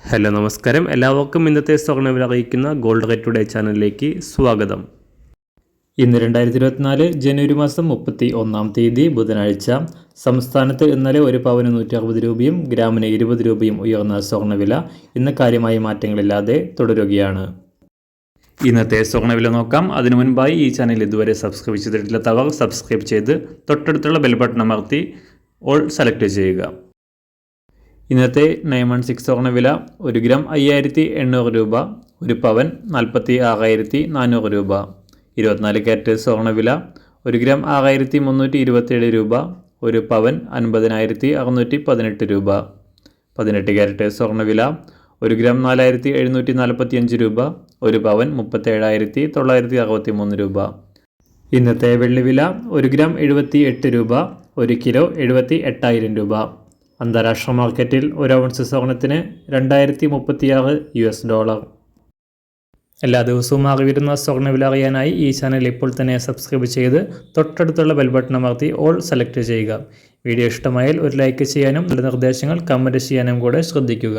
Hello നമസ്കാരം, എല്ലാവർക്കും ഇന്നത്തെ സ്വർണ്ണവില അറിയിക്കുന്ന ഗോൾഡ് റേറ്റ് ടുഡേ ചാനലിലേക്ക് സ്വാഗതം. ഇന്ന് 2024 ജനുവരി മാസം 31 തീയതി ബുധനാഴ്ച. സംസ്ഥാനത്ത് ഇന്നലെ ഒരു പവന് 160 രൂപയും ഗ്രാമിന് 20 രൂപയും ഉയർന്ന സ്വർണ്ണവില ഇന്ന് കാര്യമായ മാറ്റങ്ങളില്ലാതെ തുടരുകയാണ്. ഇന്നത്തെ സ്വർണ്ണവില നോക്കാം. അതിനു മുൻപായി ഈ ചാനൽ ഇതുവരെ സബ്സ്ക്രൈബ് ചെയ്തിട്ടില്ലാത്തവർ സബ്സ്ക്രൈബ് ചെയ്ത് തൊട്ടടുത്തുള്ള ബെൽ ബട്ടൺ അമർത്തി ഓൾ സെലക്ട് ചെയ്യുക. ഇന്നത്തെ 916 സ്വർണ്ണവില 1 ഗ്രാം 5800 രൂപ, ഒരു പവൻ 46,400 രൂപ. 24 ക്യാരറ്റ് സ്വർണ്ണവില 1 ഗ്രാം 6327 രൂപ, ഒരു പവൻ 50,618 രൂപ. 18 ക്യാരറ്റ് സ്വർണ്ണവില 1 ഗ്രാം 4745 രൂപ, ഒരു പവൻ 37,963 രൂപ. ഇന്നത്തെ വെള്ളിവില 1 ഗ്രാം 78 രൂപ, 1 കിലോ 78,000 രൂപ. അന്താരാഷ്ട്ര മാർക്കറ്റിൽ ഒരു ഔൺസ് സ്വർണത്തിന് $2036. എല്ലാ ദിവസവും മാറി വരുന്ന സ്വർണ്ണവില അറിയാനായി ഈ ചാനൽ ഇപ്പോൾ തന്നെ സബ്സ്ക്രൈബ് ചെയ്ത് തൊട്ടടുത്തുള്ള ബെൽ ബട്ടൺ അമർത്തി ഓൾ സെലക്ട് ചെയ്യുക. വീഡിയോ ഇഷ്ടമായാൽ ഒരു ലൈക്ക് ചെയ്യാനും നല്ല നിർദ്ദേശങ്ങൾ കമൻറ്റ് ചെയ്യാനും കൂടെ ശ്രദ്ധിക്കുക.